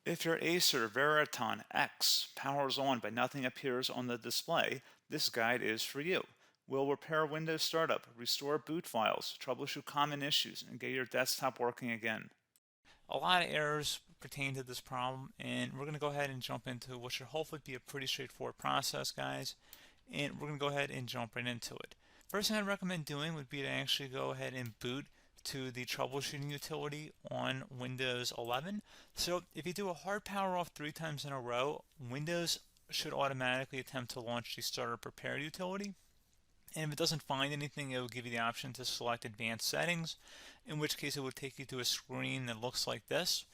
If your Acer Veriton X powers on but nothing appears on the display, this guide is for you. We'll repair Windows startup, restore boot files, troubleshoot common issues, and get your desktop working again. A lot of errors pertain to this problem, and we're going to go ahead and jump into what should hopefully be a pretty straightforward process, guys. And we're going to go ahead and jump right into it. First thing I'd recommend doing would be to actually go ahead and boot to the troubleshooting utility on Windows 11. So if you do a hard power off 3 times in a row, Windows should automatically attempt to launch the startup repair utility. And if it doesn't find anything, it will give you the option to select advanced settings, in which case it will take you to a screen that looks like this.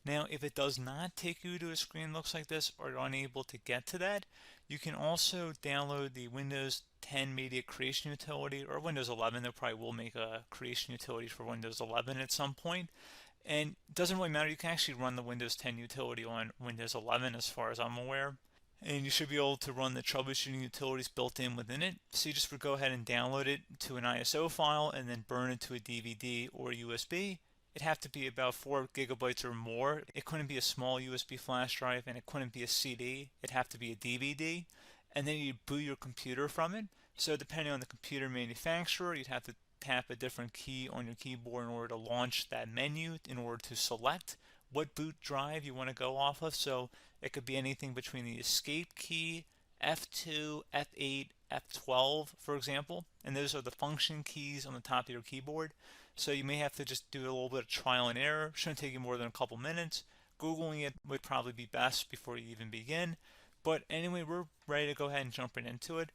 Now, if it does not take you to a screen that looks like this, or you're unable to get to that, you can also download the Windows 10 Media Creation Utility, or Windows 11. They probably will make a creation utility for Windows 11 at some point. And it doesn't really matter, you can actually run the Windows 10 utility on Windows 11 as far as I'm aware. And you should be able to run the troubleshooting utilities built in within it. So you just would go ahead and download it to an ISO file and then burn it to a DVD or USB. It'd have to be about 4 gigabytes or more. It couldn't be a small USB flash drive, and it couldn't be a CD. It'd have to be a DVD. And then you'd boot your computer from it. So depending on the computer manufacturer, you'd have to tap a different key on your keyboard in order to launch that menu, in order to select what boot drive you want to go off of. So it could be anything between the escape key, F2, F8, F12, for example, and those are the function keys on the top of your keyboard. So you may have to just do a little bit of trial and error. Shouldn't take you more than a couple minutes. Googling it would probably be best before you even begin. But anyway, we're ready to go ahead and jump right into it.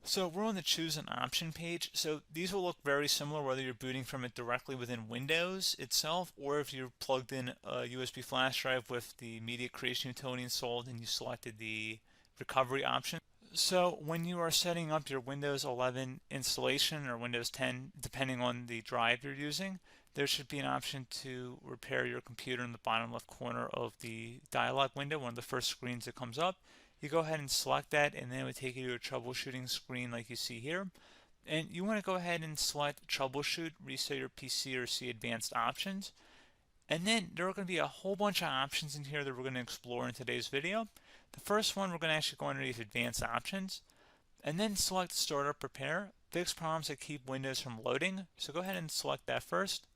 So we're on the choose an option page. So these will look very similar whether you're booting from it directly within Windows itself, or if you're plugged in a USB flash drive with the media creation utility installed and you selected the recovery option. So when you are setting up your Windows 11 installation or Windows 10, depending on the drive you're using, there should be an option to repair your computer in the bottom left corner of the dialog window, one of the first screens that comes up. You go ahead and select that, and then it would take you to a troubleshooting screen like you see here. And you want to go ahead and select troubleshoot, reset your PC, or see advanced options. And then there are going to be a whole bunch of options in here that we're going to explore in today's video. The first one, we're going to actually go underneath advanced options and then select startup repair, fix problems that keep Windows from loading. So go ahead and select that first.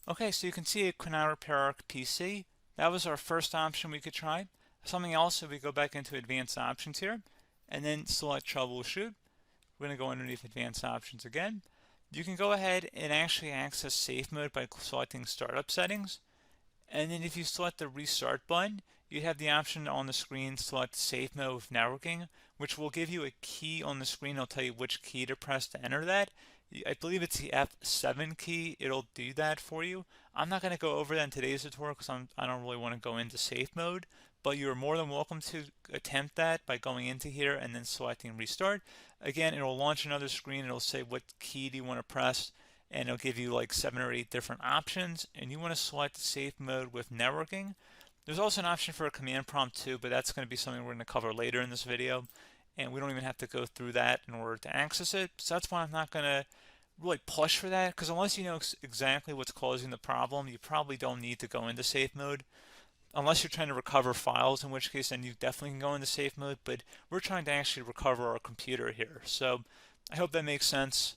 Okay, so you can see it cannot repair our PC. That was our first option we could try. Something else, if we go back into advanced options here and then select troubleshoot, we're going to go underneath advanced options again. You can go ahead and actually access safe mode by selecting startup settings. And then if you select the restart button, you have the option on the screen select safe mode with networking, which will give you a key on the screen. It'll tell you which key to press to enter that. I believe it's the F7 key. It'll do that for you. I'm not going to go over that in today's tutorial because I don't really want to go into safe mode, but you're more than welcome to attempt that by going into here and then selecting restart. Again, it'll launch another screen. It'll say what key do you want to press, and it'll give you like 7 or 8 different options, and you want to select safe mode with networking. There's also an option for a command prompt too, but that's going to be something we're going to cover later in this video, and we don't even have to go through that in order to access it. So that's why I'm not going to really push for that, because unless you know exactly what's causing the problem, you probably don't need to go into safe mode. Unless you're trying to recover files, in which case then you definitely can go into safe mode, but we're trying to actually recover our computer here. So I hope that makes sense.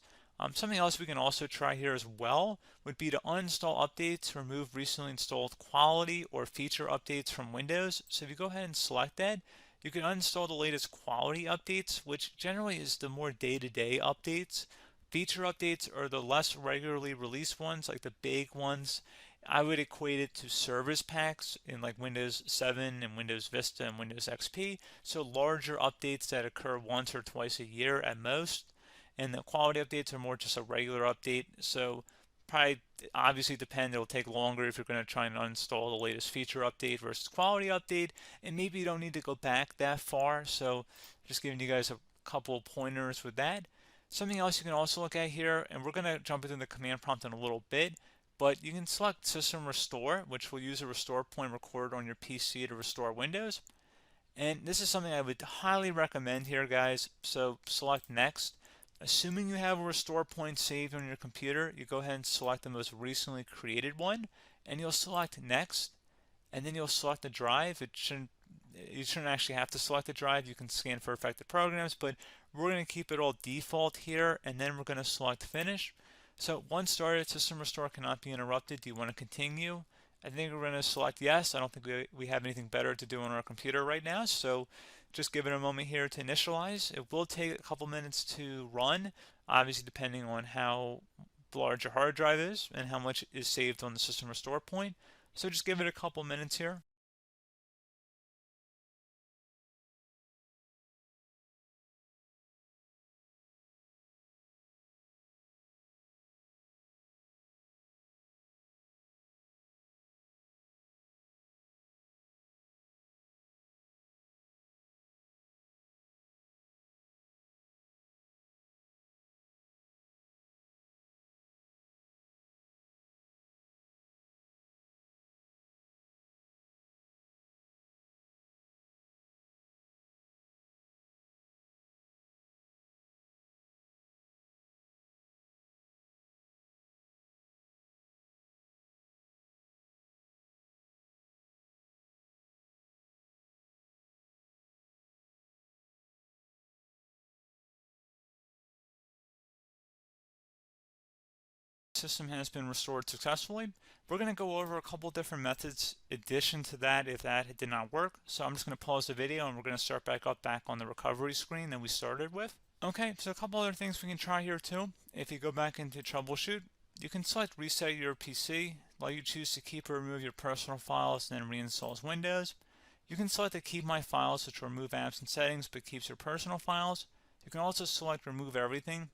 Something else we can also try here as well would be to uninstall updates, remove recently installed quality or feature updates from Windows. So if you go ahead and select that, you can uninstall the latest quality updates, which generally is the more day-to-day updates. Feature updates are the less regularly released ones, like the big ones. I would equate it to service packs in like Windows 7 and Windows Vista and Windows XP. So larger updates that occur once or twice a year at most. And the quality updates are more just a regular update. So probably obviously depend, it'll take longer if you're going to try and uninstall the latest feature update versus quality update. And maybe you don't need to go back that far. So just giving you guys a couple of pointers with that. Something else you can also look at here, and we're going to jump into the command prompt in a little bit, but you can select System Restore, which will use a restore point recorded on your PC to restore Windows. And this is something I would highly recommend here, guys. So select Next. Assuming you have a restore point saved on your computer, you go ahead and select the most recently created one, and you'll select next, and then you'll select the drive. You shouldn't actually have to select the drive. You can scan for affected programs, but we're going to keep it all default here, and then we're going to select finish. So once started, system restore cannot be interrupted. Do you want to continue? I think we're going to select yes. I don't think we have anything better to do on our computer right now, so just give it a moment here to initialize. It will take a couple minutes to run, obviously depending on how large your hard drive is and how much is saved on the system restore point. So just give it a couple minutes here. System has been restored successfully. We're going to go over a couple different methods in addition to that if that did not work. So I'm just going to pause the video and we're going to start back on the recovery screen that we started with. Okay, so a couple other things we can try here too. If you go back into troubleshoot, you can select reset your PC, let you choose to keep or remove your personal files and then reinstalls Windows. You can select to keep my files, which will remove apps and settings but keeps your personal files. You can also select remove everything,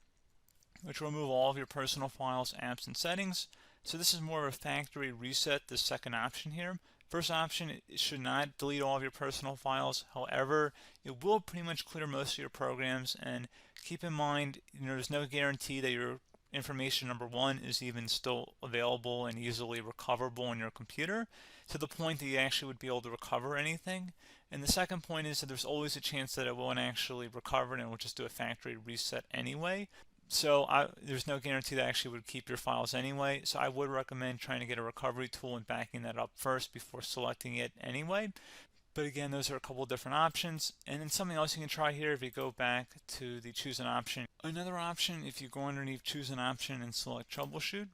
which will remove all of your personal files, apps, and settings. So this is more of a factory reset, the second option here. First option, it should not delete all of your personal files. However, it will pretty much clear most of your programs, and keep in mind, there's no guarantee that your information, number one, is even still available and easily recoverable on your computer to the point that you actually would be able to recover anything. And the second point is that there's always a chance that it won't actually recover and it will just do a factory reset anyway. So there's no guarantee that actually would keep your files anyway. So I would recommend trying to get a recovery tool and backing that up first before selecting it anyway. But again, those are a couple different options. And then something else you can try here if you go back to the choose an option. Another option, if you go underneath choose an option and select troubleshoot,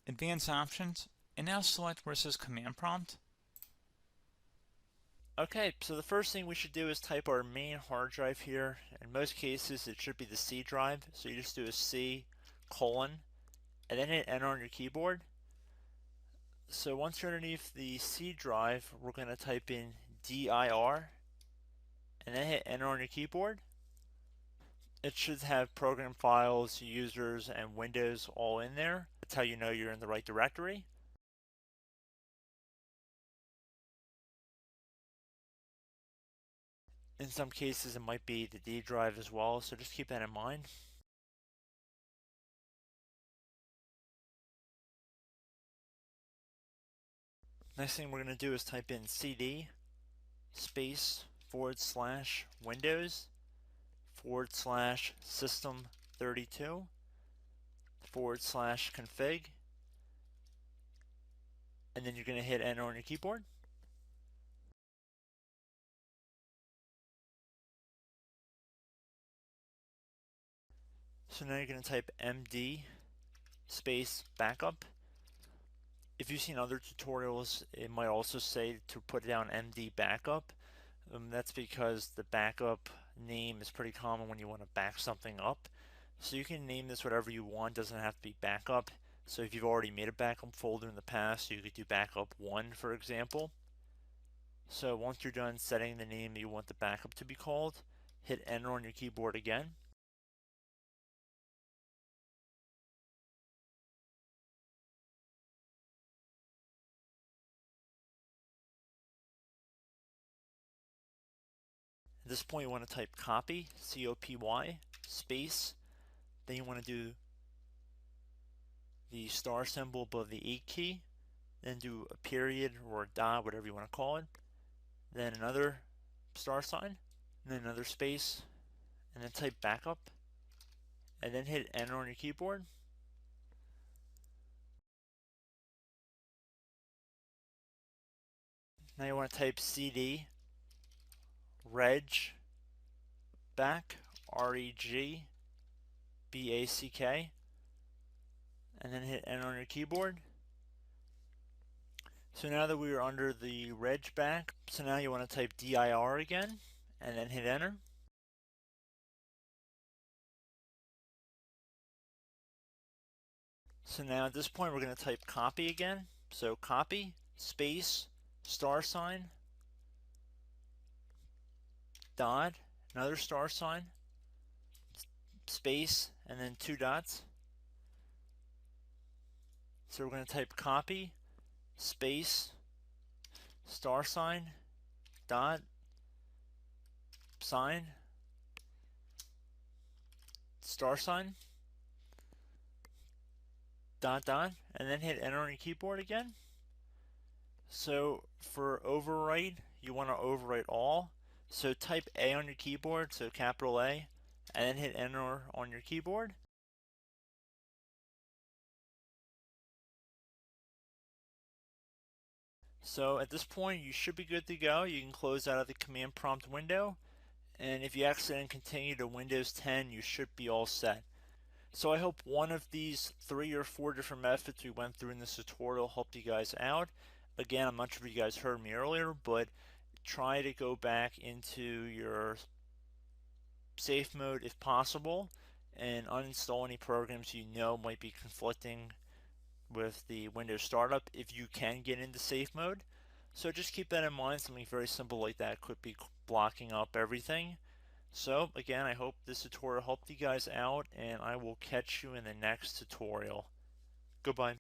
advanced options, and now select where it says command prompt. Okay, so the first thing we should do is type our main hard drive here. In most cases, it should be the C drive. So you just do a C colon and then hit enter on your keyboard. So once you're underneath the C drive, we're going to type in dir and then hit enter on your keyboard. It should have program files, users, and Windows all in there. That's how you know you're in the right directory. In some cases, it might be the D drive as well, so just keep that in mind. Next thing we're going to do is type in cd space / Windows / system 32 / config, and then you're going to hit enter on your keyboard. So now you're going to type md space backup. If you've seen other tutorials, it might also say to put down md backup. That's because the backup name is pretty common when you want to back something up. So you can name this whatever you want, doesn't have to be backup. So if you've already made a backup folder in the past, you could do backup 1, for example. So once you're done setting the name that you want the backup to be called, hit enter on your keyboard again. At this point you want to type copy, C-O-P-Y, space, then you want to do the star symbol above the 8 key, then do a period or a dot, whatever you want to call it, then another star sign, and then another space, and then type backup, and then hit enter on your keyboard. Now you want to type cd reg back, REG BACK, and then hit enter on your keyboard. So now that we are under the reg back, so now you want to type dir again and then hit enter. So now at this point we're going to type copy again. So copy space $sign dot, another $sign, space, and then 2 dots. So we're going to type copy space $sign dot sign $sign dot dot, and then hit enter on your keyboard again. So for overwrite, you want to overwrite all. So type A on your keyboard, so capital A, and then hit enter on your keyboard. So at this point you should be good to go. You can close out of the command prompt window, and if you accidentally continue to Windows 10, you should be all set. So I hope one of these 3 or 4 different methods we went through in this tutorial helped you guys out. Again, I'm not sure if you guys heard me earlier, but try to go back into your safe mode if possible and uninstall any programs you know might be conflicting with the Windows startup if you can get into safe mode. So just keep that in mind. Something very simple like that could be blocking up everything. So again, I hope this tutorial helped you guys out, and I will catch you in the next tutorial. Goodbye.